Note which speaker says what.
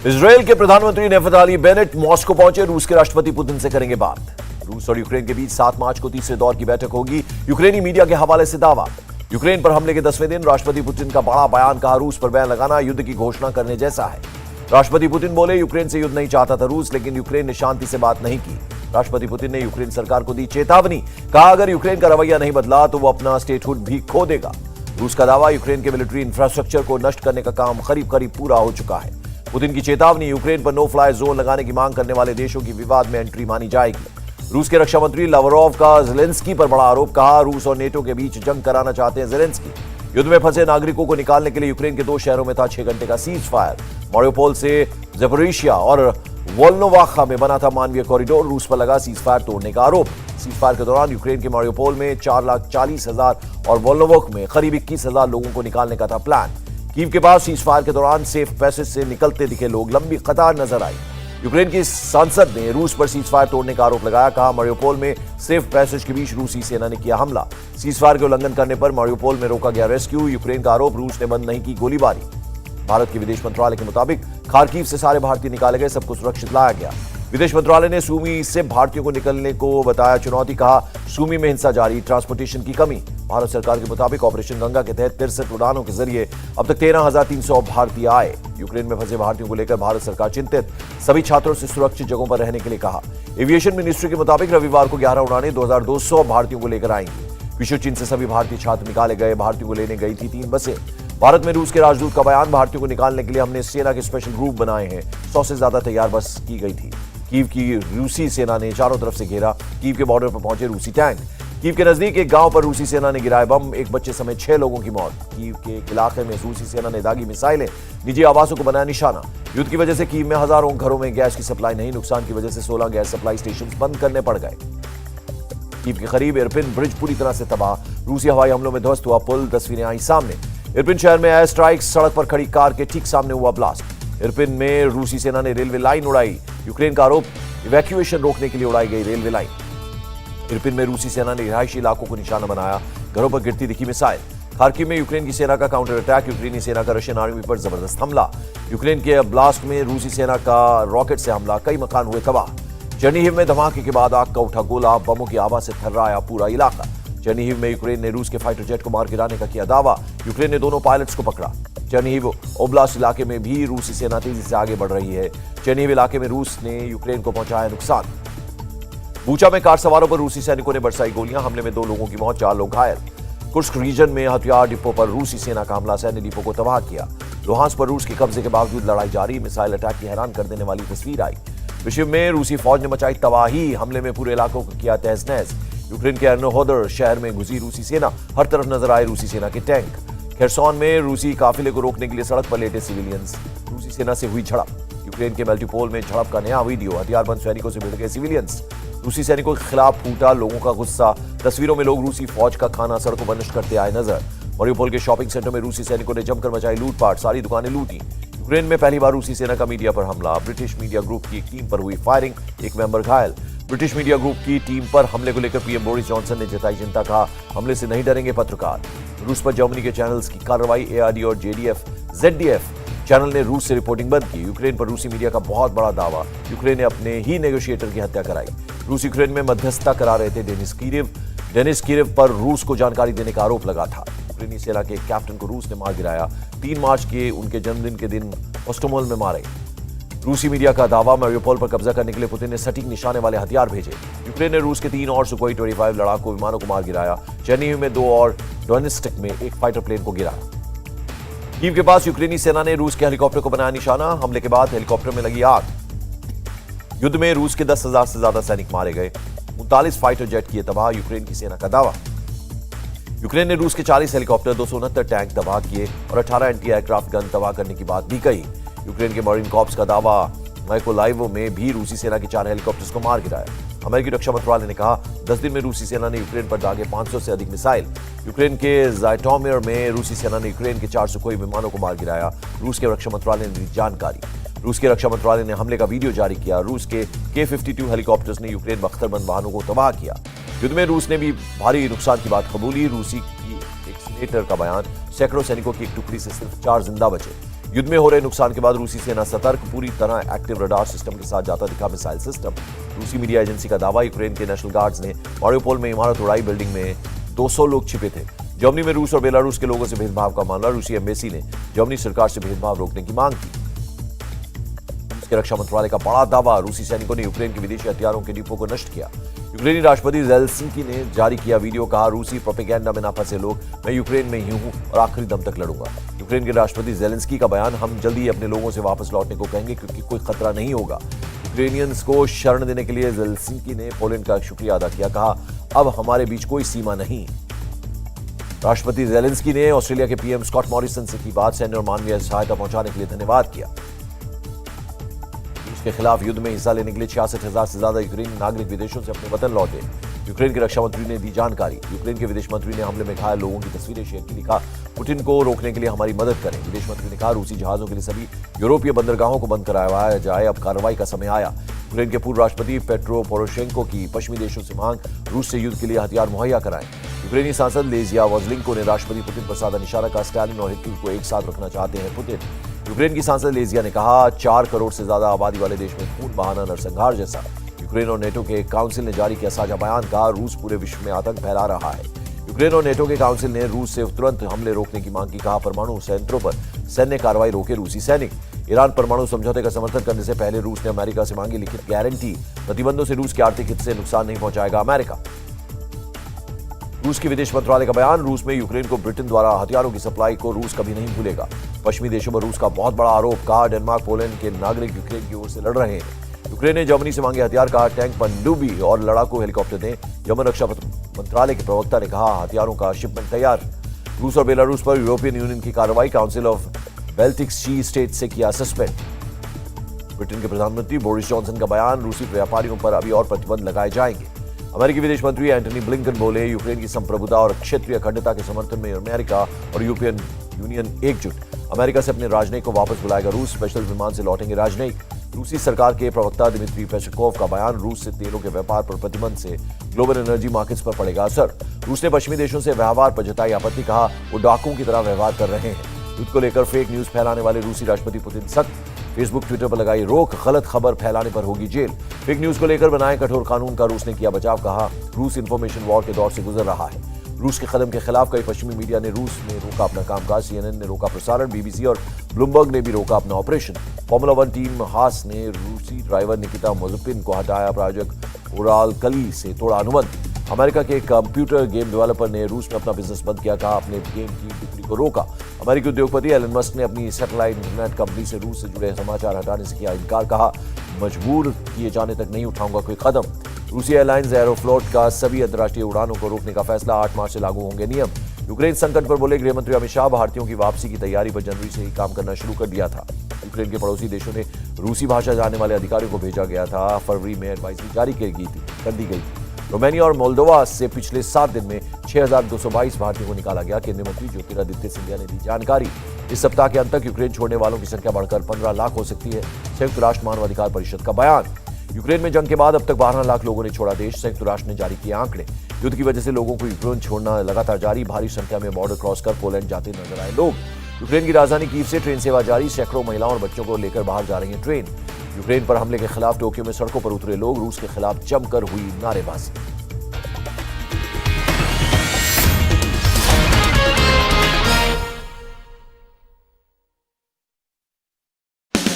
Speaker 1: Israel के प्रधानमंत्री नेफताली Bennett Moscow पहुंचे, रूस के राष्ट्रपति पुतिन से करेंगे बात। रूस और यूक्रेन के बीच 7 मार्च को तीसरे दौर की बैठक होगी। यूक्रेनी मीडिया के हवाले से दावा, यूक्रेन पर हमले के 10वें दिन राष्ट्रपति पुतिन का बड़ा बयान, कहा रूस पर बैन लगाना युद्ध की घोषणा करने जैसा है। राष्ट्रपति पुतिन बोले, यूक्रेन से युद्ध नहीं चाहता था रूस, लेकिन यूक्रेन ने शांति से बात नहीं की। राष्ट्रपति पुतिन ने यूक्रेन सरकार को दी चेतावनी, कहा अगर यूक्रेन का रवैया नहीं बदला तो वो अपना स्टेटहुड भी खो देगा। रूस का दावा, यूक्रेन के मिलिट्री इंफ्रास्ट्रक्चर को नष्ट करने का काम करीब पूरा हो चुका है। पुतिन की चेतावनी, यूक्रेन पर नो फ्लाई जोन लगाने की मांग करने वाले देशों की विवाद में एंट्री मानी जाएगी। रूस के रक्षा मंत्री लावरोव का ज़ेलेंस्की पर बड़ा आरोप, कहा रूस और नेटो के बीच जंग कराना चाहते हैं ज़ेलेंस्की। युद्ध में फंसे नागरिकों को निकालने के लिए यूक्रेन के 2 शहरों में था 6 घंटे का सीज फायर। मारियोपोल से ज़पोरिशिया और वोल्नोवाखा में बना था मानवीय कॉरिडोर। रूस पर लगा सीज फायर तोड़ने का आरोप। सीज फायर के दौरान यूक्रेन के मारियोपोल में 4,40,000 और वोल्नोवोक में करीब 21,000 लोगों को निकालने का था प्लान। कीव के पास सीज फायर के दौरान सेफ पैसेज से निकलते दिखे लोग, लंबी कतार नजर आई। यूक्रेन की सांसद ने रूस पर सीज फायर तोड़ने का आरोप लगाया, कहा मारियोपोल में सेफ पैसेज के बीच रूसी सेना ने किया हमला। सीज फायर के उल्लंघन करने पर मारियोपोल में रोका गया रेस्क्यू। यूक्रेन का आरोप, रूस ने बंद नहीं की गोलीबारी। भारत के विदेश मंत्रालय के मुताबिक खार्किव से सारे भारतीय निकाले गए, सबको सुरक्षित लाया गया। विदेश मंत्रालय ने सूमी से भारतीयों को निकलने को बताया चुनौती, कहा सूमी में हिंसा जारी, ट्रांसपोर्टेशन की कमी। भारत सरकार के मुताबिक ऑपरेशन गंगा के तहत 63 उड़ानों के जरिए अब तक 13,300 भारतीय आए। यूक्रेन में फंसे भारतीयों को लेकर भारत सरकार चिंतित, सभी छात्रों से सुरक्षित जगहों पर रहने के लिए कहा। एविएशन मिनिस्ट्री के मुताबिक रविवार को 11 उड़ानें 2,200 भारतीयों को लेकर आएंगी। विश्व चीन से सभी भारतीय छात्र निकाले गए। भारतीयों को लेने गई थी 3 बसें। भारत में रूस के राजदूत का बयान, भारतीयों को निकालने के लिए हमने सेना के स्पेशल ग्रुप बनाए हैं। 100 से ज्यादा तैयार बस की गई थी। कीव की रूसी सेना ने चारों तरफ से घेरा। कीव के बॉर्डर पर पहुंचे रूसी टैंक। कीव के नजदीक एक गांव पर रूसी सेना ने गिराए बम, एक बच्चे समेत 6 लोगों की मौत। कीव के इलाके में रूसी सेना ने दागी मिसाइलें, निजी आवासों को बनाया निशाना। युद्ध की वजह से कीव में हजारों घरों में गैस की सप्लाई नहीं, नुकसान की वजह से 16 गैस सप्लाई स्टेशन बंद करने पड़ गए। कीव के करीब इरपिन ब्रिज पूरी तरह से तबाह, रूसी हवाई हमलों में ध्वस्त हुआ पुल, तस्वीरें आई सामने। इरपिन शहर में एयर स्ट्राइक, सड़क पर खड़ी कार के ठीक सामने हुआ ब्लास्ट। इरपिन में रूसी सेना ने रेलवे लाइन उड़ाई। यूक्रेन का आरोप, इवैक्यूएशन रोकने के लिए उड़ाई गई रेलवे लाइन। इरपिन में रूसी सेना ने रिहायशी इलाकों को निशाना बनाया, घरों पर गिरती दिखी मिसाइल। खार्किव में यूक्रेन की सेना का काउंटर अटैक, यूक्रेनी सेना का रशियन आर्मी पर जबरदस्त हमला। यूक्रेन के ब्लास्ट में रूसी सेना का रॉकेट से हमला, कई मकान हुए तबाह। चेर्निहिव में धमाके के बाद आग का उठा गोला, बमों की आवाज से थर्राया पूरा इलाका। चेर्निहिव में यूक्रेन ने रूस के फाइटर जेट को मार गिराने का किया दावा। यूक्रेन ने दोनों पायलट्स को पकड़ा। चेर्निहिव ओब्लास्ट इलाके में भी रूसी सेना तेजी से आगे बढ़ रही है। चेर्निहिव इलाके में रूस ने यूक्रेन को पहुंचाया नुकसान। बूचा में कार सवारों पर रूसी सैनिकों ने बरसाई गोलियां, हमले में 2 लोगों की मौत, 4 लोग घायल। कुर्स्क रीजन में हथियार डिपो पर रूसी सेना का हमला, सैन्य डिपो को तबाह किया। लुहांस्क पर रूस के कब्जे के बावजूद लड़ाई जारी, मिसाइल अटैक की हैरान कर देने वाली तस्वीर आई। विश्व में रूसी फौज ने मचाई तबाही, हमले में पूरे इलाकों को किया तहस नहस। यूक्रेन के एर्नोहोदर शहर में घुसी रूसी सेना, हर तरफ नजर आए रूसी सेना के टैंक। खेरसोन में रूसी काफिले को रोकने के लिए सड़क पर लेटे सिविलियंस, रूसी सेना से हुई झड़प। यूक्रेन के मेल्टिपोल में झड़प का नया वीडियो, हथियारबंद सैनिकों से भिड़ गए सिविलियंस। रूसी सैनिकों के खिलाफ फूटा लोगों का गुस्सा, तस्वीरों में लोग रूसी फौज का खाना सड़कों पर नष्ट करते आए नजर। मारियोपोल के शॉपिंग सेंटर में रूसी सैनिकों ने जमकर मचाई लूटपाट, सारी दुकानें लूटी। यूक्रेन में पहली बार रूसी सेना का मीडिया पर हमला, ब्रिटिश मीडिया ग्रुप की एक टीम पर हुई फायरिंग, एक मेंबर घायल। ब्रिटिश मीडिया ग्रुप की टीम पर हमले को लेकर पीएम बोरिस जॉनसन ने जताई चिंता, कहा हमले से नहीं डरेंगे पत्रकार। रूस पर जर्मनी के चैनल्स की कार्रवाई, एआरडी और जेडीएफ चैनल ने रूस से रिपोर्टिंग बंद की। यूक्रेन पर रूसी मीडिया का बहुत बड़ा दावा, यूक्रेन ने अपने ही नेगोशिएटर की हत्या कराई। रूस यूक्रेन में मध्यस्थता करा रहे थे डेनिस कीरेव पर रूस को जानकारी देने का आरोप लगा था। यूक्रेनी सेना के कैप्टन को रूस ने मार गिराया, 3 मार्च के उनके जन्मदिन के दिन ओस्टोमोल में मारे। रूसी मीडिया का दावा, मारियोपोल पर कब्जा करने के लिए पुतिन ने सटीक निशाने वाले हथियार भेजे। यूक्रेन ने रूस के 3 और सुकोई 25 लड़ाकू विमानों को मार गिराया। चेर्निहिव में 2 और डोनेस्टिक में एक फाइटर प्लेन को गिराया। कीव के पास यूक्रेनी सेना ने रूस के हेलीकॉप्टर को बनाया निशाना, हमले के बाद हेलीकॉप्टर में लगी आग। युद्ध में रूस के 10,000 से ज्यादा सैनिक मारे गए, 39 फाइटर जेट किए तबाह, यूक्रेन की सेना का दावा। यूक्रेन ने रूस के 40 हेलीकॉप्टर, 269 टैंक तबाह किए और 18 एंटी एयरक्राफ्ट गन तबाह करने की बात भी कही। यूक्रेन के मरीन कॉर्प्स का दावा, माइकोलाइवो में भी रूसी सेना के 4 हेलीकॉप्टर्स को मार गिराया। अमेरिकी रक्षा मंत्रालय ने कहा 10 दिन में रूसी सेना ने यूक्रेन पर दागे 500 से अधिक मिसाइल। यूक्रेन के ज़ाइटोमिर में रूसी सेना ने यूक्रेन के 4 सुकोई विमानों को मार गिराया, रूस के रक्षा मंत्रालय ने दी जानकारी। रूस के रक्षा मंत्रालय ने हमले का वीडियो जारी किया। रूस के K-52 हेलीकॉप्टर्स ने यूक्रेन बख्तरबंद वाहनों को तबाह किया। युद्ध में रूस ने भी भारी नुकसान की बात कबूली। रूसी की एक सीनेटर का बयान, सैकड़ों सैनिकों की एक टुकड़ी से सिर्फ 4 जिंदा बचे। युद्ध में हो रहे नुकसान के बाद रूसी सेना सतर्क, पूरी तरह एक्टिव रडार सिस्टम के साथ जाता दिखा मिसाइल सिस्टम। रूसी मीडिया एजेंसी का दावा, यूक्रेन के नेशनल गार्ड्स ने मारियोपोल में इमारत उड़ाई, बिल्डिंग में 200 लोग छिपे थे। जर्मनी में रूस और बेलारूस के लोगों से भेदभाव का मामला, रूसी एम्बेसी ने जर्मनी सरकार से भेदभाव रोकने की मांग की। रूस के रक्षा मंत्रालय का बड़ा दावा, रूसी सैनिकों ने यूक्रेन के विदेशी हथियारों के डिपो को नष्ट किया। यूक्रेनी राष्ट्रपति ज़ेलेंस्की ने जारी किया वीडियो, कहा रूसी प्रोपेगेंडा में ना फंसे लोग, मैं यूक्रेन में ही हूं और आखिरी दम तक लड़ूंगा। यूक्रेन के राष्ट्रपति ज़ेलेंस्की का बयान, हम जल्दी ही अपने लोगों से वापस लौटने को कहेंगे क्योंकि कोई खतरा नहीं होगा। यूक्रेनियंस को शरण देने के लिए ज़ेलेंस्की ने पोलैंड का शुक्रिया अदा किया, कहा अब हमारे बीच कोई सीमा नहीं। राष्ट्रपति ज़ेलेंस्की ने ऑस्ट्रेलिया के पीएम स्कॉट मॉरिसन से की बात, सैन्य और मानवीय सहायता पहुंचाने के लिए धन्यवाद किया। रूस के खिलाफ युद्ध में हिस्सा लेने के लिए 66,000 से ज्यादा यूक्रेनी नागरिक विदेशों से अपने वतन लौटे। यूक्रेन के रक्षा मंत्री ने दी जानकारी। यूक्रेन के विदेश मंत्री ने हमले में घायल लोगों की तस्वीरें शेयर की, लिखा पुतिन को रोकने के लिए हमारी मदद करें। विदेश मंत्री ने कहा रूसी जहाजों के लिए सभी यूरोपीय बंदरगाहों को बंद कराया जाए, अब कार्रवाई का समय आया। यूक्रेन के पूर्व राष्ट्रपति पेट्रो पोरोशेंको की पश्चिमी देशों से मांग, रूस से युद्ध के लिए हथियार मुहैया कराएं। यूक्रेनी सांसद लेजिया वोजलिंको ने राष्ट्रपति पुतिन पर साधा निशाना, का स्टालिन और हिटलर को एक साथ रखना चाहते हैं पुतिन। यूक्रेन की सांसद लेजिया ने कहा 4 करोड़ से ज्यादा आबादी वाले देश में खून बहाना नरसंहार जैसा। यूक्रेन और नेटो के काउंसिल ने जारी किया साझा बयान, कहा रूस पूरे विश्व में आतंक फैला रहा है। यूक्रेन और नेटो के काउंसिल ने रूस से तुरंत हमले रोकने की मांग की, कहा परमाणु संयंत्रों पर सैन्य कार्रवाई रोके रूसी सैनिक। ईरान परमाणु समझौते का समर्थन करने से पहले रूस ने अमेरिका से मांगी लिखित गारंटी, प्रतिबंधों से रूस के आर्थिक हित से नुकसान नहीं पहुंचाएगा अमेरिका। रूस के विदेश मंत्रालय का बयान, रूस में यूक्रेन को ब्रिटेन द्वारा हथियारों की सप्लाई को रूस कभी नहीं भूलेगा। पश्चिमी देशों पर रूस का बहुत बड़ा आरोप, कहा डेनमार्क पोलैंड के नागरिक यूक्रेन की ओर से लड़ रहे हैं। यूक्रेन ने जर्मनी से मांगे हथियार, कहा टैंक, पनडुब्बी और लड़ाकू हेलीकॉप्टर दें। जर्मन रक्षा मंत्रालय के प्रवक्ता ने कहा हथियारों का शिपमेंट तैयार। रूस और बेलारूस पर यूरोपियन यूनियन की कार्रवाई, council of Baltic C state से किया सस्पेंड। ब्रिटेन के प्रधानमंत्री बोरिस जॉनसन का बयान, रूसी व्यापारियों पर अभी और प्रतिबंध लगाए जाएंगे। अमेरिकी विदेश मंत्री एंटनी ब्लिंकन बोले यूक्रेन की संप्रभुता और क्षेत्रीय अखंडता के समर्थन में अमेरिका और यूरोपियन यूनियन एकजुट। अमेरिका से अपने राजनयिक को वापस बुलाएगा रूस, स्पेशल विमान से लौटेंगे राजनयिक। रूसी सरकार के प्रवक्ता दिमित्री पेस्कोव का बयान, रूस से तेलों के व्यापार पर प्रतिबंध से ग्लोबल एनर्जी मार्केट्स पर पड़ेगा असर। रूस ने पश्चिमी देशों से व्यवहार पर जताई आपत्ति, कहा वो डाकुओं की तरह व्यवहार कर रहे हैं। युद्ध को लेकर फेक न्यूज फैलाने वाले रूसी राष्ट्रपति पुतिन सख्त, फेसबुक ट्विटर पर लगाई रोक, गलत खबर फैलाने पर होगी जेल। फेक न्यूज को लेकर बनाए कठोर कानून का रूस ने किया बचाव, कहा रूस इंफॉर्मेशन वॉर के दौर से गुजर रहा है। रूस के कदम के खिलाफ कई पश्चिमी मीडिया ने रूस में रोका अपना कामकाज, सीएनएन ने रोका प्रसारण, बीबीसी और ब्लूमबर्ग ने भी रोका अपना ऑपरेशन। फॉर्मूला 1 टीम हास ने रूसी ड्राइवर निकिता मजुपिन को हटाया, प्रायोजक उराल कली से तोड़ा अनुबंध। अमेरिका के कंप्यूटर गेम डेवलपर ने रूस में अपना बिजनेस बंद किया, कहा अपने गेम की बिक्री को रोका। अमेरिकी उद्योगपति एलन मस्क ने अपनी सैटेलाइट इंटरनेट कंपनी से रूस से जुड़े समाचार हटाने से किया इनकार, कहा मजबूर किए जाने तक नहीं उठाऊंगा कोई कदम। रूसी एयरलाइंस एरोफ्लोट का सभी अंतर्राष्ट्रीय उड़ानों को रोकने का फैसला, 8 मार्च से लागू होंगे नियम। यूक्रेन संकट पर बोले गृहमंत्री अमित शाह, भारतीयों की वापसी की तैयारी पर जनवरी से ही काम करना शुरू कर दिया था। यूक्रेन के पड़ोसी देशों ने रूसी भाषा जानने वाले अधिकारियों को भेजा गया था। फरवरी में एडवाइजरी जारी कर दी गई थी। रोमानिया और मोल्दोवा से पिछले 7 दिन में 6,222 भारतीयों को निकाला गया। केंद्रीय मंत्री ज्योतिरादित्य सिंधिया ने दी जानकारी। इस सप्ताह के अंत तक यूक्रेन छोड़ने वालों की संख्या बढ़कर 15 लाख हो सकती है। संयुक्त राष्ट्र मानवाधिकार परिषद का बयान, यूक्रेन में जंग के बाद अब तक 12 लाख लोगों ने छोड़ा देश। संयुक्त राष्ट्र ने जारी किए आंकड़े। युद्ध की वजह से लोगों को यूक्रेन छोड़ना लगातार जारी, भारी संख्या में बॉर्डर क्रॉस कर पोलैंड जाते नजर आए लोग। यूक्रेन की राजधानी कीव से ट्रेन सेवा जारी, सैकड़ों महिलाओं और बच्चों को लेकर बाहर जा रही है ट्रेन। यूक्रेन पर हमले के खिलाफ टोक्यो में सड़कों पर उतरे लोग, रूस के खिलाफ जमकर हुई नारेबाजी।